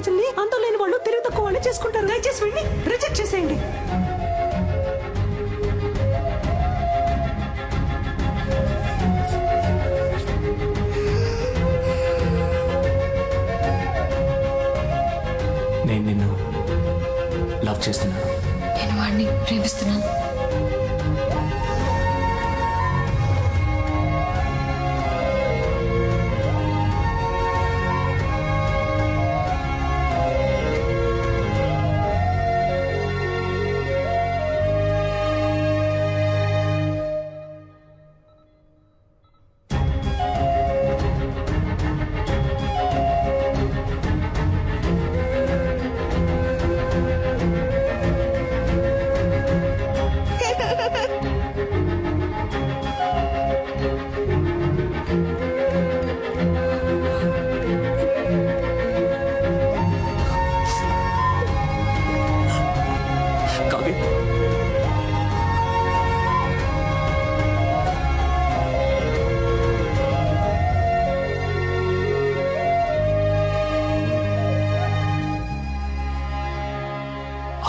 ఆడపడుచుల్ని అందం లేని వాళ్ళు తెలివి తక్కువ వాళ్ళు చేసుకుంటారు. దయచేసి వెళ్ళి రిజెక్ట్ చేసేయండి. నేను నిన్ను లవ్ చేస్తున్నాను. నేను వాడిని ప్రేమిస్తున్నాను.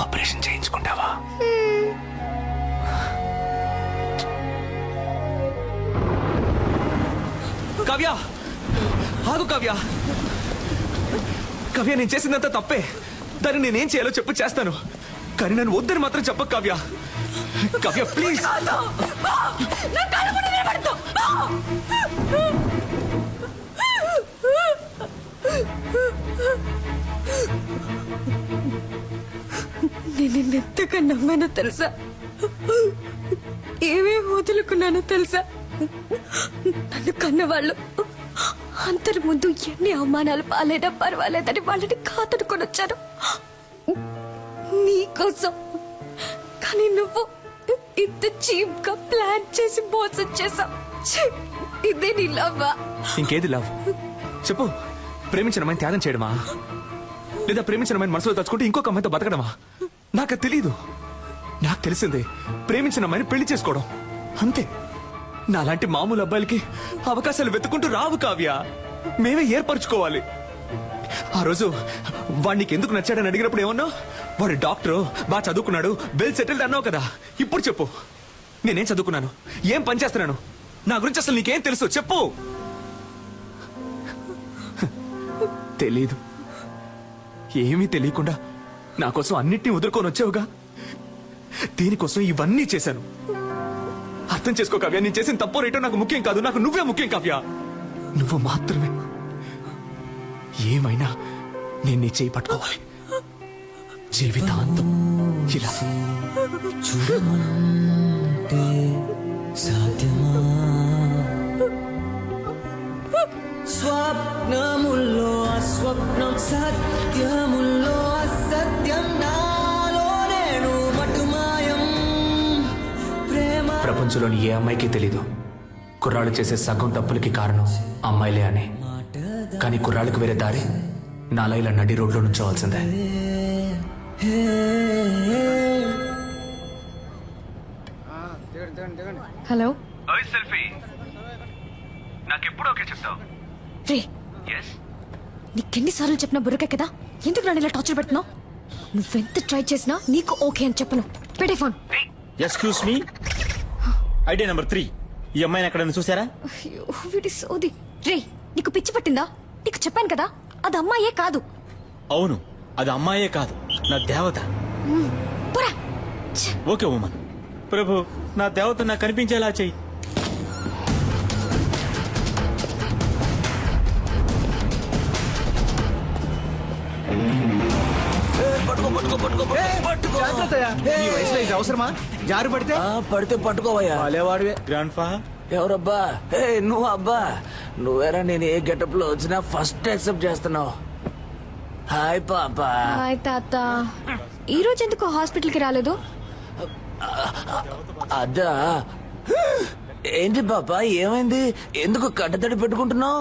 ఆపరేషన్ చేయించుకుంటావా? కావ్య, ఆగు కావ్య. కావ్య, నేను చేసిందంతా తప్పే. దాన్ని నేనేం చేయాలో చెప్పు, చేస్తాను. కానీ నన్ను వద్దని మాత్రం చెప్పకు కావ్య. కావ్య ప్లీజ్. నేను నిన్నెంతగా నమ్మానో తెలుసా? ఏమేమి వదులుకున్నానో తెలుసా? నన్ను కన్నవాళ్ళు అందరి ముందు ఎన్ని అవమానాలు పాలైనా పర్వాలేదని వాళ్ళని కాదనుకొని వచ్చాను నీకోసం. కానీ నువ్వు ఇంత చీప్ గా ప్లాన్ చేసి మోసం చేసావు. ఇదే నీ లవ్వా? ఇంకేది లవ్ చెప్పు. ప్రేమించిన అమ్మాయిని త్యాగం చేయడమా, లేదా ప్రేమించిన అమ్మాయిని మనసులో తలుచుకుంటే ఇంకొక అమ్మాయితో బతకడమా? నాకు తెలీదు. నాకు తెలిసిందే ప్రేమించిన అమ్మాయిని పెళ్లి చేసుకోవడం, అంతే. నాలాంటి మామూలు అబ్బాయిలకి అవకాశాలు వెతుకుంటూ రావు కావ్య. మేమే ఏర్పరచుకోవాలి. ఆ రోజు వాడికి ఎందుకు నచ్చాడని అడిగినప్పుడు ఏమన్నావు? వాడు డాక్టరు, బాగా చదువుకున్నాడు, వెల్ సెటిల్డ్ అన్నావు కదా. ఇప్పుడు చెప్పు, నేనేం చదువుకున్నాను, ఏం పని చేస్తున్నాను, నా గురించి అసలు నీకేం తెలుసు చెప్పు. తెలీదు. ఏమీ తెలియకుండా నా కోసం అన్నిటినీ వదులుకొని వచ్చావుగా. దీనికోసం ఇవన్నీ చేశాను. అర్థం చేసుకో కావ్య, నేను చేసిన తప్పో రేటో నాకు ముఖ్యం కాదు. నాకు నువ్వే ముఖ్యం కావ్య. నువ్వు మాత్రమే. ఏమైనా నేను నీ చేయి పట్టుకోవాలి జీవితాంతం. ఇలా చూడమంటే సాధ్యమా? స్వప్నముల్లో అస్వప్నం, సత్యముల్లో అసత్యం, నాలో నేను మటుమాయం. ప్రేమ ప్రపంచంలోని ఏ అమ్మాయికి తెలీదు కుర్రాళ్ళు చేసే సగం తప్పులకి కారణం అమ్మాయిలే అని. కానీ కుర్రాళ్ళకి వేరే దారి నాలా ఇలా నడి రోడ్లో నుంచోవాల్సిందే. హలో నాకెప్పుడు ఓకే చెప్తావు? రే, నీకెన్నిసార్లు చెప్పినా బుర్రకే కదా, ఎందుకు నన్ను ఇలా టార్చర్ పెడుతున్నావు? నువ్వెంత ట్రై చేసినా నీకు ఓకే అని చెప్పను. పెట్టే phone. Excuse me, idea number 3. ఈ అమ్మాయిని ఎక్కడైనా చూసారా? అయ్యో వీడి సోది. రే, నీకు పిచ్చి పట్టిందా? నీకు చెప్పాను కదా అది అమ్మాయే కాదు. అవును, అది అమ్మాయే కాదు, నా దేవత. పోరా. Okay woman. ప్రభు, నా దేవత నాకు కనిపించేలా చెయ్యి. ఈ వయసులో ఇది అవసరమా? జారు పడితే పడితే పట్టుకోవయ్యా. వాడేవాడివే. గ్రాండ్ ఫా ఎవరబ్బా? నువ్వు అబ్బా. నువ్వేరా, నేను ఏ గెటప్ లో వచ్చినా ఫస్ట్ యాక్సెప్ట్ చేస్తున్నావు. హాయ్ పాపా. హాయ్ తాత. ఈ రోజు ఎందుకు హాస్పిటల్ కి రాలేదు? అదా, ఏంటి పాప, ఏమైంది? ఎందుకు కట్టతడి పెట్టుకుంటున్నావు?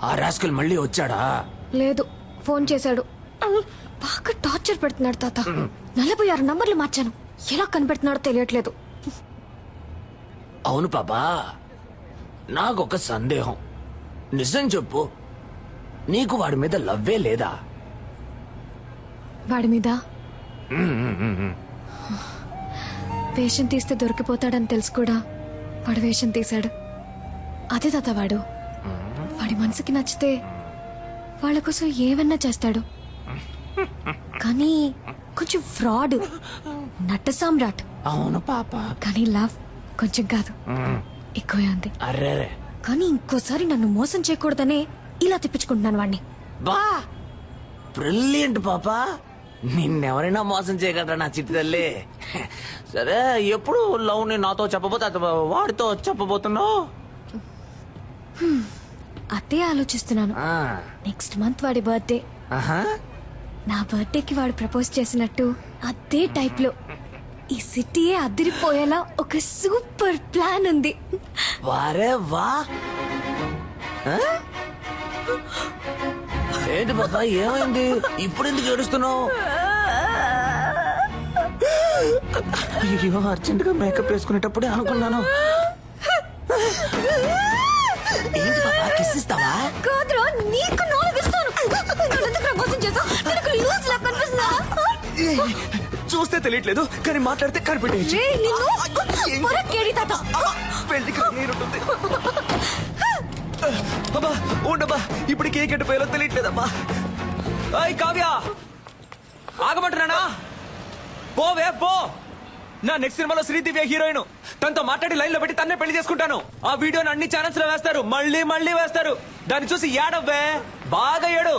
ఆ రాస్కల్ మళ్ళీ వచ్చాడా? లేదు, ఫోన్ చేశాడు. బాగా టార్చర్ పెడుతున్నాడు తాత. 46 నంబర్లు మార్చాను, ఎలా కనిపెడుతున్నాడో తెలియట్లేదు. అవును పాపా, నాకొక సందేహం. నిజం చెప్పు, నీకు వాడి మీద లవ్వే లేదా? వాడి మీద వేషం తీస్తే దొరికిపోతాడని తెలుసు కూడా వాడు వేషం తీశాడు. అదే తాత వాడు. వాడి మనసుకి నచ్చితే వాళ్ళ కోసం ఏమన్నా చేస్తాడు. కానీ కొంచెం ఫ్రాడ్, నట్ట సామ్రాట్. అవును పాప. కానీ లవ్ కొంచెం కాదు, ఎక్కువే ఉంది. అరే కానీ ఇంకోసారి నన్ను మోసం చేయకూడదనే ఇలా తెప్పించుకుంటున్నాను వాడిని. బా బ్రిలియంట్ పాప. నిన్నెవరైనా మోసం చేయగలరా నా చిట్టి తల్లి? సరే, ఎప్పుడు లవ్ ని నాతో చెప్పబోతే వాడితో చెప్పబోతున్నావు? అదే ఆలోచిస్తున్నాను. నెక్స్ట్ మంత్ వాడి బర్త్డే. నా బర్త్డేకి వాడు ప్రపోజ్ చేసినట్టు అదే టైప్ లో ఈ సిటీయే అదిరిపోయేలా ఒక సూపర్ ప్లాన్ ఉంది. వారే వా. ఏంటి బాబా, ఏమైంది? ఇప్పుడు ఎందుకు ఏడుస్తున్నావు? అయ్యో, అర్జెంట్ గా మేకప్ వేసుకునేటప్పుడే అనుకున్నాను. ఏంటి బాబా, కిస్ ఇస్తావా? కాదురా, నీకు నాలుగిస్తాను. నన్నెందుకు ప్రపోజ్ చేసావు? నాకు లూజ్ లా కనిపిస్తుందా? చూస్తే తెలియట్లేదు, కానీ మాట్లాడితే కనిపెట్టేయచ్చు. రేయ్, నిన్ను పొరకేడి తాత. పెళ్లికి నేనుంటుంది. అబ్బా ఉండబ్బా, ఇప్పుడు కేక్ ఎట్టిపోయాలో తెలియట్లేదమ్మా. అయ్ కావ్య, ఆగమంటున్నానా? పోవే పో. నా నెక్స్ట్ సినిమాలో శ్రీదివ్య హీరోయిన్. తనతో మాట్లాడి లైన్ లో పెట్టి తన్నే పెళ్లి చేసుకుంటాను. ఆ వీడియోని అన్ని ఛానల్స్ లో వేస్తారు, మళ్ళీ మళ్ళీ వేస్తారు. దాన్ని చూసి ఏడవ్వే, బాగా ఏడు.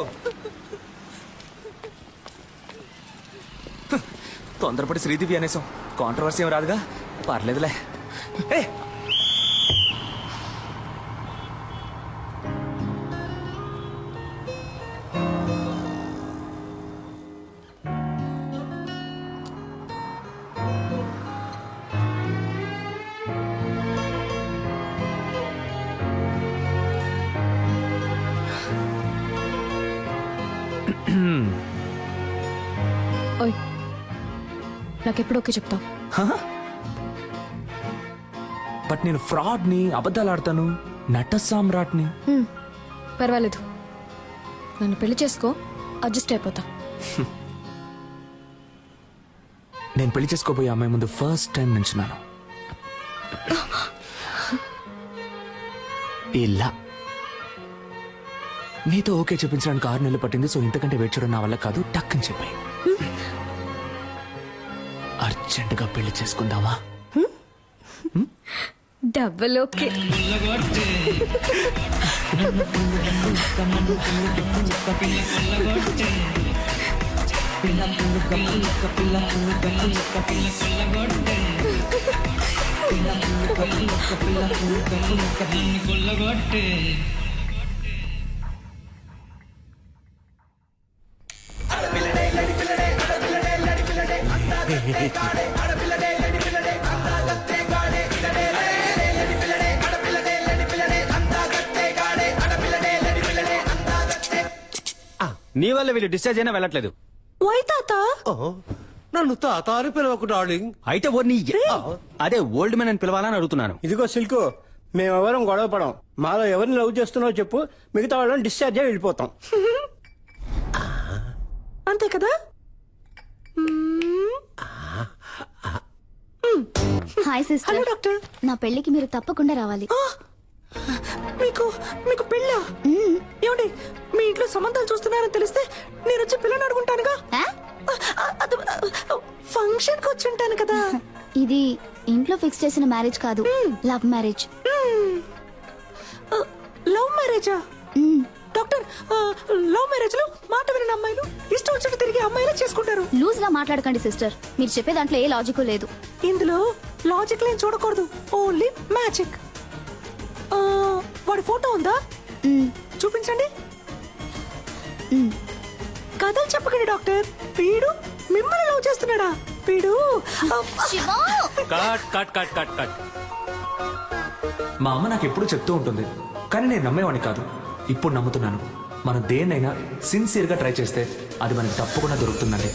తొందరపడి శ్రీదివ్య అనేసాం, కాంట్రవర్సీ ఏం రాదుగా, పర్లేదులే. ఏ ఓయ్, నాకెప్పుడు ఓకే చెప్తావు? బట్ నేను ఫ్రాడ్ ని, అబద్ధాలు ఆడతాను, నట సామ్రాట్ని. పర్వాలేదు, నన్ను పెళ్లి చేసుకో, అడ్జస్ట్ అయిపోతా. నేను పెళ్లి చేసుకోబోయే అమ్మాయి ముందు ఫస్ట్ టైం నించున్నాను. ఇలా నీతో ఓకే చెప్పించడానికి 6 నెలలు పట్టింది. సో ఇంతకంటే వెయిట్ చేయడం నా వల్ల కాదు. టక్ అని చెప్పాయి, అర్జెంటుగా పెళ్లి చేసుకుందామా? Double okay. నీ వల్ల వీళ్ళు డిశ్చార్జ్ అయినా వెళ్ళట్లేదు. వై తాత? నన్ను తాత అని పిలవకు డార్లింగ్. అయితే అదే ఓల్డ్ మ్యాన్ అని పిలవాలని అడుగుతున్నాను. ఇదిగో సిల్కు, మేమెవరం గొడవ పడం. మాలో ఎవరిని లవ్ చేస్తున్నావో చెప్పు, మిగతా వాళ్ళని డిశ్చార్జ్ అయ్యి వెళ్ళిపోతాం. అంతే కదా? Hi sister. Hello doctor. నా పెళ్లికి మీరు తప్పకుండా రావాలి. మీకు మీకు పెళ్ళా? ఏమండి, మీ ఇంట్లో సంబంధాలు చూస్తున్నారని తెలిస్తే నేను వచ్చి పిల్లని అడుగుంటానుగా. ఫంక్షన్ కి వచ్చి ఉంటాను కదా. ఇది ఇంట్లో ఫిక్స్ చేసిన మ్యారేజ్ కాదు, లవ్ మ్యారేజ్. లవ్ మ్యారేజా? డాక్టర్, లవ్ మ్యారేజ్ లో మాట వినని అమ్మాయిలు ఇష్టం వచ్చినట్టు తిరిగి అమ్మాయిలే చేసుకుంటారు. లూజ్ లా మాట్లాడకండి సిస్టర్. మీరు చెప్పే దాంట్లో ఏ లాజిక్ లేదు. ఇందులో లాజిక్ లేని చూడకూడదు, ఓన్లీ మ్యాజిక్. వాడి ఫోటో ఉందా? చూపించండి. కథలు చెప్పకండి డాక్టర్. వీడు మిమ్మల్ని లవ్ చేస్తున్నాడా? వీడు cut cut cut cut cut. మా అమ్మ నాకు ఎప్పుడు చెప్తూ ఉంటుంది, కానీ నేను నమ్మేవాడిని కాదు. ఇప్పుడు నమ్ముతున్నాను. మనం దేన్నైనా సిన్సియర్ గా ట్రై చేస్తే అది మనకి తప్పకుండా దొరుకుతుందండి.